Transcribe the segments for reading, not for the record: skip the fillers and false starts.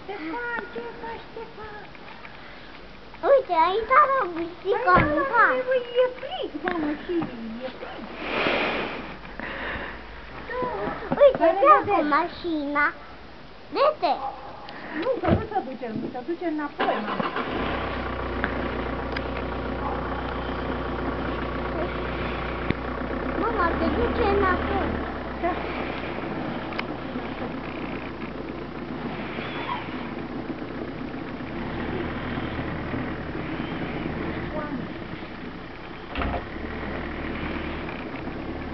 Ștefan, ce faci, Ștefan? Uite, aici are o bicică mică. E frig, mamă, și e frig. Uite, ce cu mașina. Vede? Nu, că nu se duce, se duce înapoi, mamă. Mama, se duce înapoi. Da.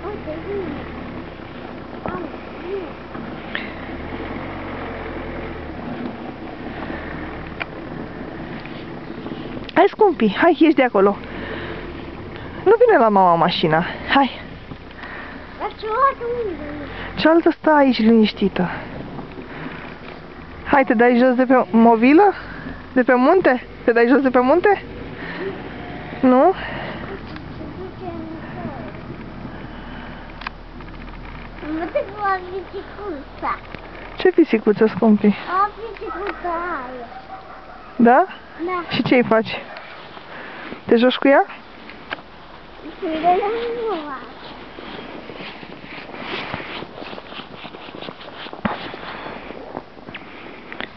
Uite, vine. Mama, vine. Hai, scumpi, hai, ieși de acolo. Nu vine la mama mașina. Hai. Dar cealaltă unde e? Cealaltă stă aici liniștită. Hai, te dai jos de pe mobilă? De pe munte? Te dai jos de pe munte? Nu? Se duce înapoi. Uite cu o bicicuța. Ce pisicuță, scumpi? O bicicuță aia. Da? Da. Și ce-i faci? Te joci cu ea? Și de la numai.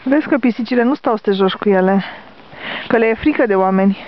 Vezi că pisicile nu stau să te joci cu ele, că le e frică de oameni.